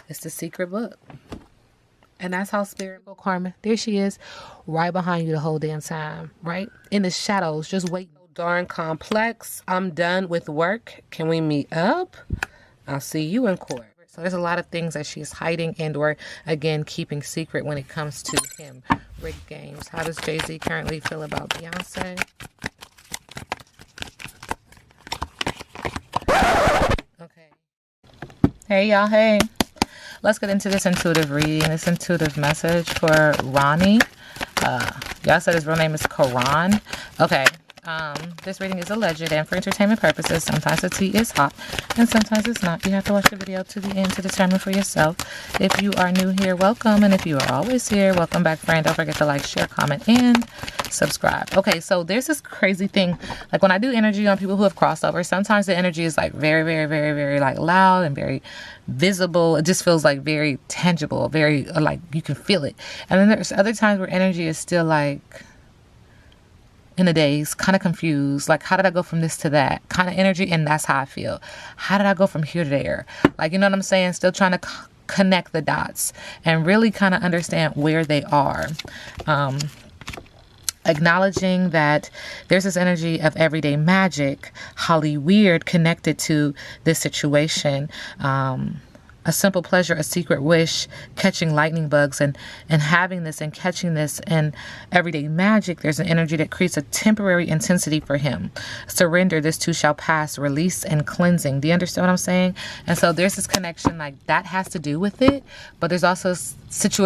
It's the secret book. And that's how spirit will karma. There she is, right behind you the whole damn time, right? In the shadows, just waiting. Darn complex. I'm done with work. Can we meet up? I'll see you in court. So there's a lot of things that she's hiding and or, again, keeping secret when it comes to him. Rigged games. How does Jay-Z currently feel about Beyonce? Okay. Hey, y'all. Hey. Let's get into this intuitive reading, this intuitive message for Ronnie. Y'all said his real name is Karon. Okay. This reading is alleged and for entertainment purposes. Sometimes the tea is hot and sometimes it's not. You have to watch the video to the end to determine for yourself. If you are new here, welcome. And if you are always here, welcome back, friend. Don't forget to like, share, comment, and subscribe. Okay, so there's this crazy thing. Like when I do energy on people who have crossed over, sometimes the energy is like very, very, very, very like loud and very visible. It just feels like very tangible, very like you can feel it. And then there's other times where energy is still like in the days, kind of confused, like how did I go from this to that kind of energy, and that's how I feel. How did I go from here to there? Like, you know what I'm saying? Still trying to connect the dots and really kind of understand where they are. Acknowledging that there's this energy of everyday magic, Holly weird, connected to this situation. A simple pleasure, a secret wish, catching lightning bugs and having this and catching this and everyday magic. There's an energy that creates a temporary intensity for him. Surrender, this too shall pass, release and cleansing. Do you understand what I'm saying? And so there's this connection like that has to do with it. But there's also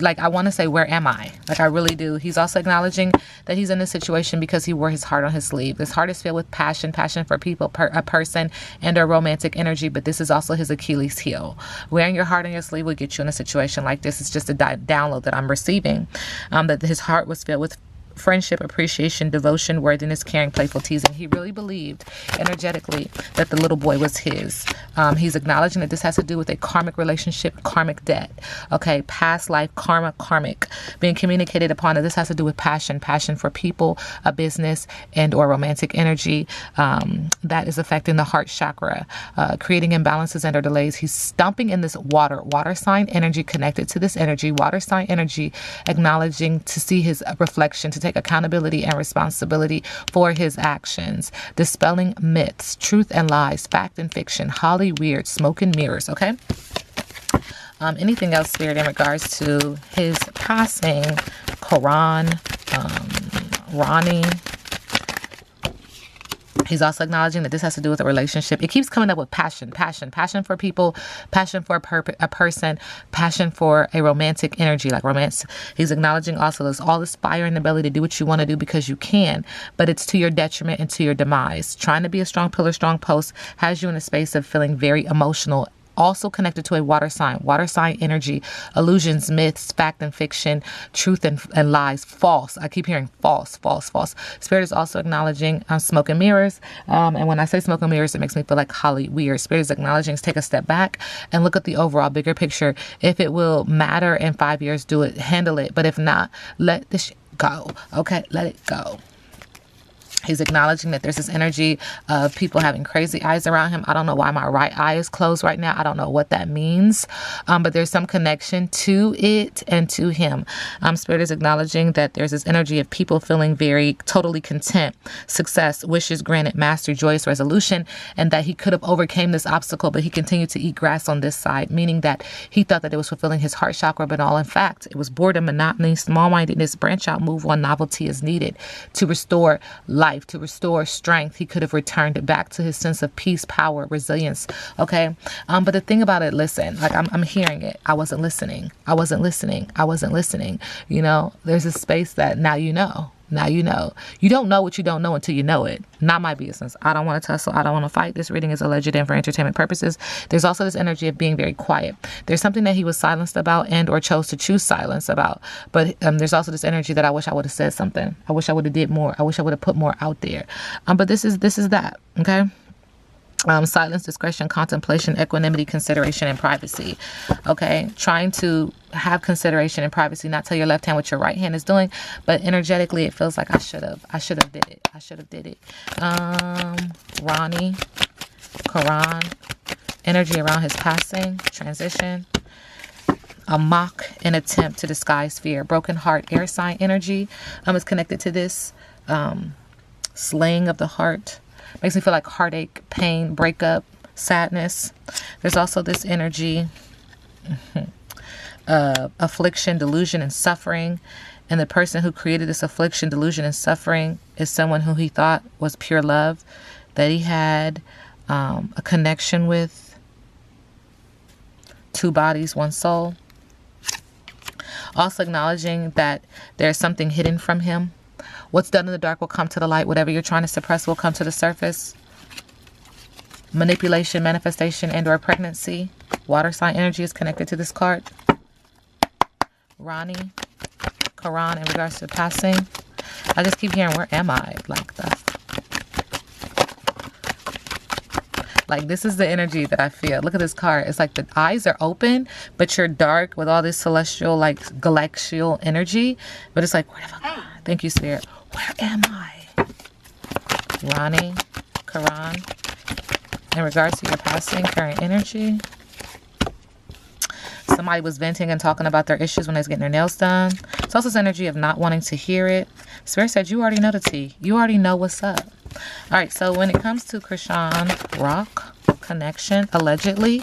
like I want to say, where am I? Like I really do. He's also acknowledging that he's in this situation because he wore his heart on his sleeve. His heart is filled with passion for people, a person, and a romantic energy. But this is also his Achilles heel. Wearing your heart on your sleeve will get you in a situation like this. It's just a download that I'm receiving. That his heart was filled with friendship, appreciation, devotion, worthiness, caring, playful, teasing. He really believed energetically that the little boy was his. He's acknowledging that this has to do with a karmic relationship, karmic debt. Okay, past life, karma, karmic. Being communicated upon that this has to do with passion for people, a business, and or romantic energy that is affecting the heart chakra, creating imbalances and or delays. He's stumping in this water sign energy connected to this energy, water sign energy, acknowledging to see his reflection, to take accountability and responsibility for his actions, dispelling myths, truth and lies, fact and fiction, Holly weird, smoke and mirrors. Okay. Anything else, Spirit, in regards to his passing? Karon, Ronnie. He's also acknowledging that this has to do with a relationship. It keeps coming up with passion for people, passion for a person, passion for a romantic energy, like romance. He's acknowledging also there's all this fire and ability to do what you want to do because you can, but it's to your detriment and to your demise. Trying to be a strong pillar, strong post has you in a space of feeling very emotional. Also connected to a water sign energy, illusions, myths, fact and fiction, truth and lies, false. I keep hearing false. Spirit is also acknowledging smoke and mirrors. And when I say smoke and mirrors, it makes me feel like Holly weird. Spirit is acknowledging take a step back and look at the overall bigger picture. If it will matter in 5 years, do it, handle it. But if not, let this go. Okay, let it go. He's acknowledging that there's this energy of people having crazy eyes around him. I don't know why my right eye is closed right now. I don't know what that means. But there's some connection to it and to him. Spirit is acknowledging that there's this energy of people feeling very totally content, success, wishes granted, mastery, joyous resolution, and that he could have overcame this obstacle, but he continued to eat grass on this side, meaning that he thought that it was fulfilling his heart chakra, but all in fact, it was boredom, monotony, small-mindedness, branch out, move on, novelty is needed to restore life, to restore strength. He could have returned back to his sense of peace, power, resilience. Okay. But the thing about it, listen, like I'm hearing it. I wasn't listening. You know, there's a space that now you know. You don't know what you don't know until you know it. Not my business. I don't want to tussle. I don't want to fight. This reading is alleged and for entertainment purposes. There's also this energy of being very quiet. There's something that he was silenced about and or chose to choose silence about. But there's also this energy that I wish I would have said something. I wish I would have did more. I wish I would have put more out there. But this is that. Okay. Silence, discretion, contemplation, equanimity, consideration, and privacy. Okay, trying to have consideration and privacy, not tell your left hand what your right hand is doing, but energetically it feels like I should have did it. Ronnie, Karon, energy around his passing, transition, a mock, an attempt to disguise fear, broken heart, air sign energy is connected to this, slaying of the heart. Makes me feel like heartache, pain, breakup, sadness. There's also this energy of affliction, delusion, and suffering. And the person who created this affliction, delusion, and suffering is someone who he thought was pure love, that he had a connection with. 2 bodies, 1 soul. Also acknowledging that there's something hidden from him. What's done in the dark will come to the light. Whatever you're trying to suppress will come to the surface. Manipulation, manifestation, and or pregnancy. Water sign energy is connected to this card. Ronnie, Karon, in regards to passing. I just keep hearing, where am I? Like this is the energy that I feel. Look at this card. It's like the eyes are open, but you're dark with all this celestial, like galactical energy. But it's like, where have I gone? Thank you, Spirit. Where am I? Ronnie, Karon, in regards to your passing, current energy. Somebody was venting and talking about their issues when they was getting their nails done. It's also this energy of not wanting to hear it. Spirit said, you already know the tea. You already know what's up. All right, so when it comes to Krishan Rock connection, allegedly,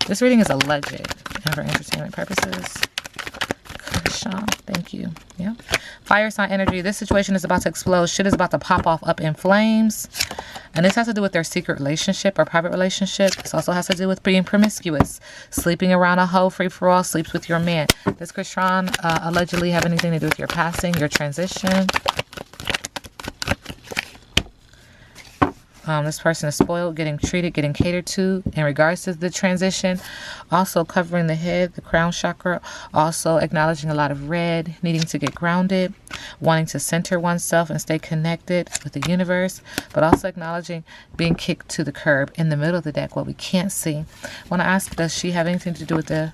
this reading is alleged and for entertainment purposes. Krishan, thank you. Yeah. Fire sign energy. This situation is about to explode. Shit is about to pop off up in flames. And this has to do with their secret relationship or private relationship. This also has to do with being promiscuous. Sleeping around a hoe, free for all, sleeps with your man. Does Krishan allegedly have anything to do with your passing, your transition? This person is spoiled, getting treated, getting catered to in regards to the transition. Also covering the head, the crown chakra. Also acknowledging a lot of red, needing to get grounded, wanting to center oneself and stay connected with the universe. But also acknowledging being kicked to the curb in the middle of the deck, what we can't see. I want to ask, does she have anything to do with the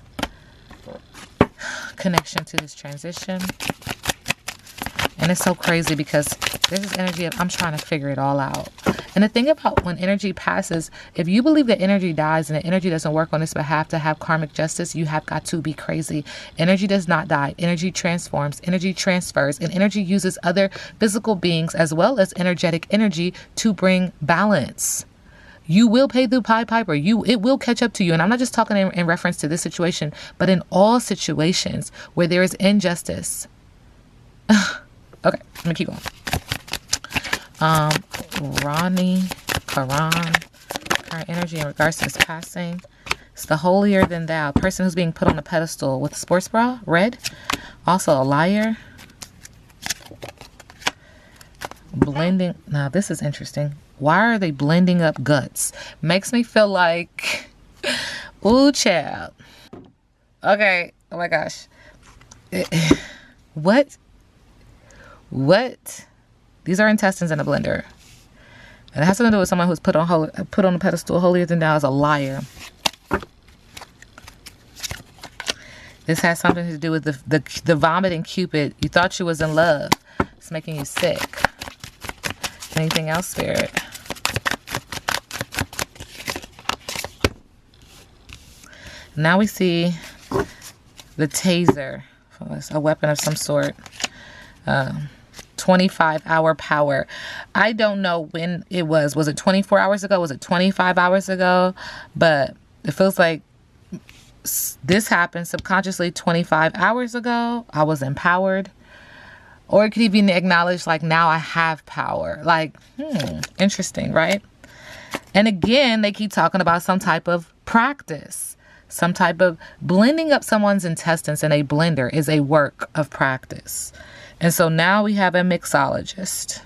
connection to this transition? And it's so crazy because there's this energy of I'm trying to figure it all out. And the thing about when energy passes, if you believe that energy dies and the energy doesn't work on its behalf to have karmic justice, you have got to be crazy. Energy does not die. Energy transforms. Energy transfers. And energy uses other physical beings as well as energetic energy to bring balance. You will pay the Pied Piper. It will catch up to you. And I'm not just talking in reference to this situation, but in all situations where there is injustice. Okay, let me keep going. Ronnie, Karon, current energy in regards to his passing. It's the holier than thou. Person who's being put on a pedestal with a sports bra, red. Also a liar. Blending. Now this is interesting. Why are they blending up guts? Makes me feel like, ooh, child. Okay, oh my gosh. What? These are intestines in a blender. And it has something to do with someone who's put on a pedestal holier than thou as a liar. This has something to do with the vomiting Cupid. You thought you was in love. It's making you sick. Anything else, Spirit? Now we see the taser. It's a weapon of some sort. 25-hour power. I don't know when it was. Was it 24 hours ago? Was it 25 hours ago? But it feels like this happened subconsciously 25 hours ago. I was empowered. Or it could even acknowledge, like, now I have power. Like, interesting, right? And again, they keep talking about some type of practice. Some type of blending up someone's intestines in a blender is a work of practice. And so now we have a mixologist.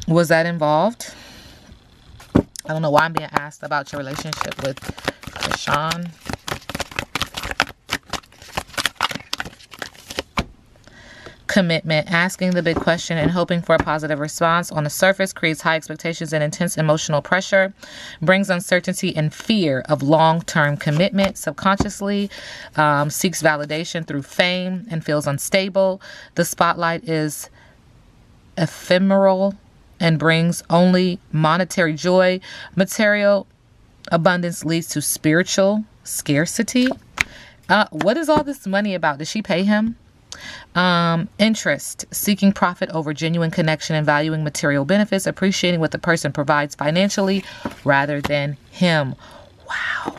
Was that involved? I don't know why I'm being asked about your relationship with Krishan. Commitment. Asking the big question and hoping for a positive response on the surface creates high expectations and intense emotional pressure. Brings uncertainty and fear of long-term commitment. Subconsciously seeks validation through fame and feels unstable. The spotlight is ephemeral and brings only monetary joy. Material abundance leads to spiritual scarcity. What is all this money about? Did she pay him? Interest, seeking profit over genuine connection and valuing material benefits, appreciating what the person provides financially rather than him. Wow.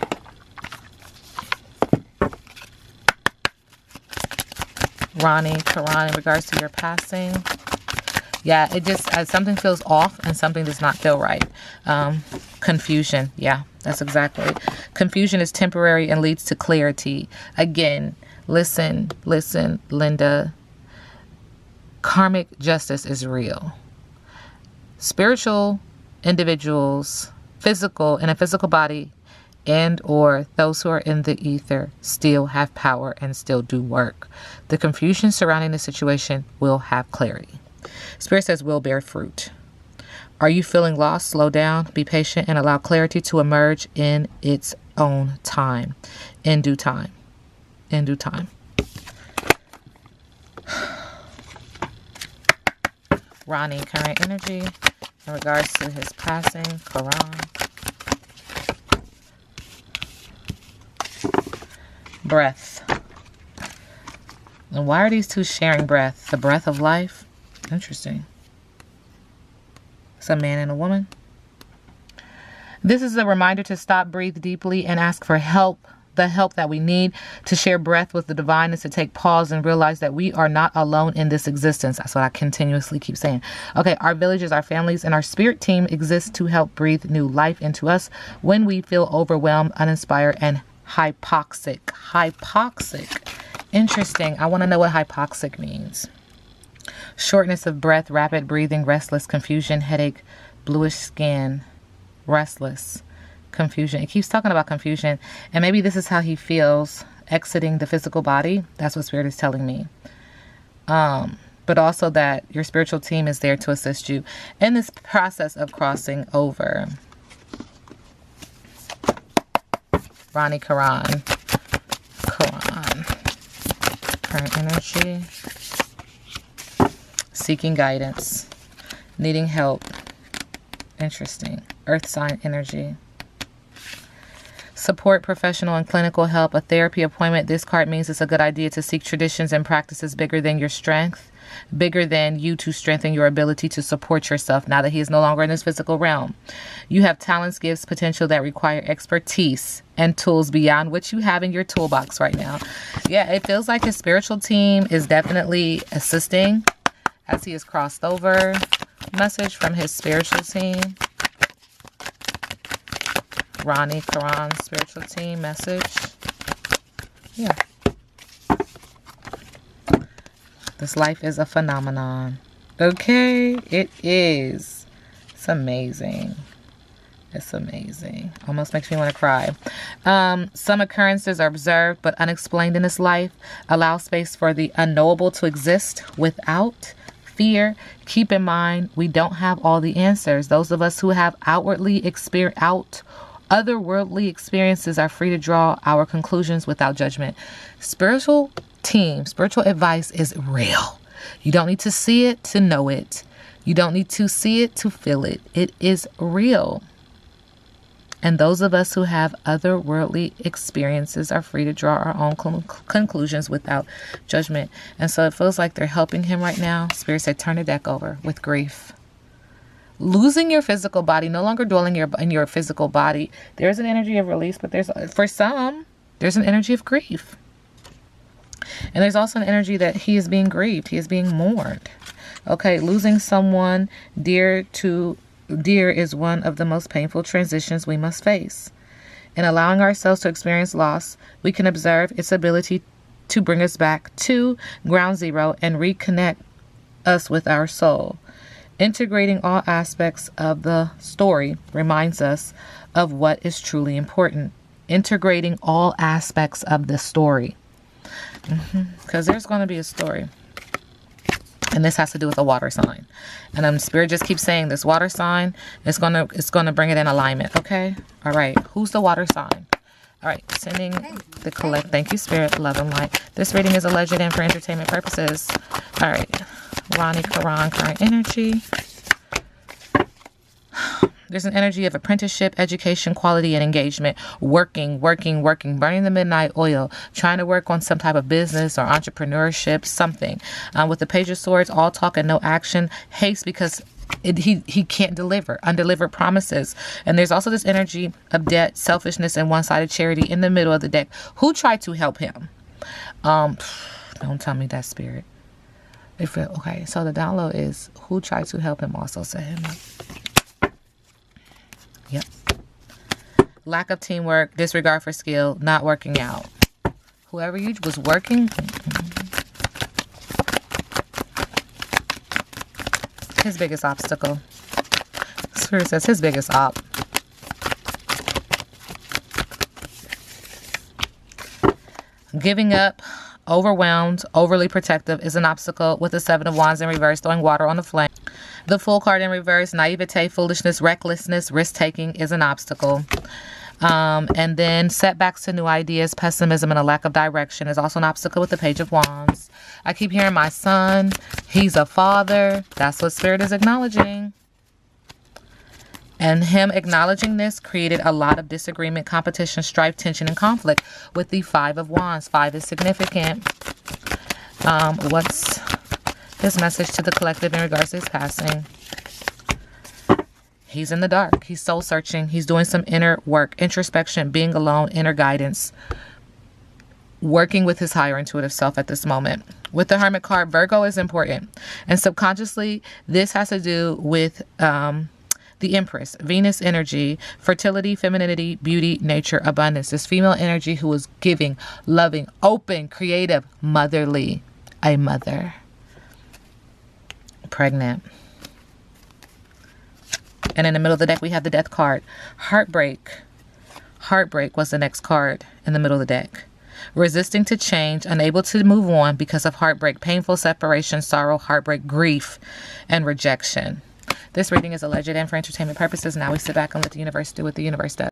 Ronnie, Karon, in regards to your passing. Yeah, it just, something feels off and something does not feel right. Confusion. Yeah, that's exactly. Confusion is temporary and leads to clarity. Again, listen, Linda. Karmic justice is real. Spiritual individuals, in a physical body, and or those who are in the ether still have power and still do work. The confusion surrounding the situation will have clarity. Spirit says will bear fruit. Are you feeling lost? Slow down, be patient, and allow clarity to emerge in its own time. In due time. In due time. Ronnie, current energy in regards to his passing. Karon. Breath. And why are these two sharing breath? The breath of life? Interesting. It's a man and a woman. This is a reminder to stop, breathe deeply, and ask for help. The help that we need to share breath with the divine is to take pause and realize that we are not alone in this existence. That's what I continuously keep saying. Okay, our villages, our families, and our spirit team exist to help breathe new life into us when we feel overwhelmed, uninspired, and hypoxic. Hypoxic. Interesting. I want to know what hypoxic means. Shortness of breath, rapid breathing, restless, confusion, headache, bluish skin, restless. Confusion. It keeps talking about confusion, and maybe this is how he feels exiting the physical body. That's what Spirit is telling me. But also that your spiritual team is there to assist you in this process of crossing over. Ronnie, Karon. Current energy. Seeking guidance. Needing help. Interesting. Earth sign energy. Support, professional and clinical help, a therapy appointment. This card means it's a good idea to seek traditions and practices bigger than your strength, bigger than you, to strengthen your ability to support yourself now that he is no longer in this physical realm. You have talents, gifts, potential that require expertise and tools beyond what you have in your toolbox right now. Yeah, it feels like his spiritual team is definitely assisting as he has crossed over. Message from his spiritual team. Ronnie, Karon, spiritual team, message. Yeah. This life is a phenomenon. Okay? It is. It's amazing. It's amazing. Almost makes me want to cry. Some occurrences are observed but unexplained in this life. Allow space for the unknowable to exist without fear. Keep in mind, we don't have all the answers. Those of us who have otherworldly experiences are free to draw our conclusions without judgment. Spiritual team, spiritual advice is real. You don't need to see it to know it. You don't need to see it to feel it. It is real. And those of us who have otherworldly experiences are free to draw our own conclusions without judgment. And so it feels like they're helping him right now. Spirit said, turn the deck over with grief. Losing your physical body, no longer dwelling in your physical body. There's an energy of release, but for some, there's an energy of grief. And there's also an energy that he is being grieved. He is being mourned. Okay, losing someone dear is one of the most painful transitions we must face. In allowing ourselves to experience loss, we can observe its ability to bring us back to ground zero and reconnect us with our soul. Integrating all aspects of the story reminds us of what is truly important. Integrating all aspects of the story. Because there's going to be a story. And this has to do with a water sign. And Spirit just keeps saying this water sign is gonna bring it in alignment. Okay. All right. Who's the water sign? All right. Sending the collect. Thank you, Spirit, love and light. This reading is alleged and for entertainment purposes. All right. Ronnie, Karon, current energy. There's an energy of apprenticeship, education, quality, and engagement. Working, burning the midnight oil, trying to work on some type of business or entrepreneurship, something. With the Page of Swords, all talk and no action. Haste because he can't deliver. Undelivered promises. And there's also this energy of debt, selfishness, and one-sided charity in the middle of the deck. Who tried to help him? Don't tell me that, Spirit. Okay, so the download is who tried to help him also set him up. Yep. Lack of teamwork, disregard for skill, not working out. Whoever you was working, his biggest obstacle. Spirit says his biggest op. Giving up, overwhelmed, overly protective is an obstacle with the Seven of Wands in reverse, throwing water on the flame. The Fool card in reverse, naivete, foolishness, recklessness, risk-taking is an obstacle. And then setbacks to new ideas, pessimism, and a lack of direction is also an obstacle with the Page of Wands. I keep hearing my son. He's a father. That's what Spirit is acknowledging. And him acknowledging this created a lot of disagreement, competition, strife, tension, and conflict with the Five of Wands. 5 is significant. What's his message to the collective in regards to his passing? He's in the dark. He's soul searching. He's doing some inner work, introspection, being alone, inner guidance, working with his higher intuitive self at this moment. With the Hermit card, Virgo is important. And subconsciously, this has to do with the Empress, Venus energy, fertility, femininity, beauty, nature, abundance. This female energy who is giving, loving, open, creative, motherly, a mother. Pregnant. And in the middle of the deck, we have the Death card. Heartbreak. Heartbreak was the next card in the middle of the deck. Resisting to change, unable to move on because of heartbreak, painful separation, sorrow, heartbreak, grief, and rejection. This reading is alleged and for entertainment purposes. Now we sit back and let the universe do what the universe does.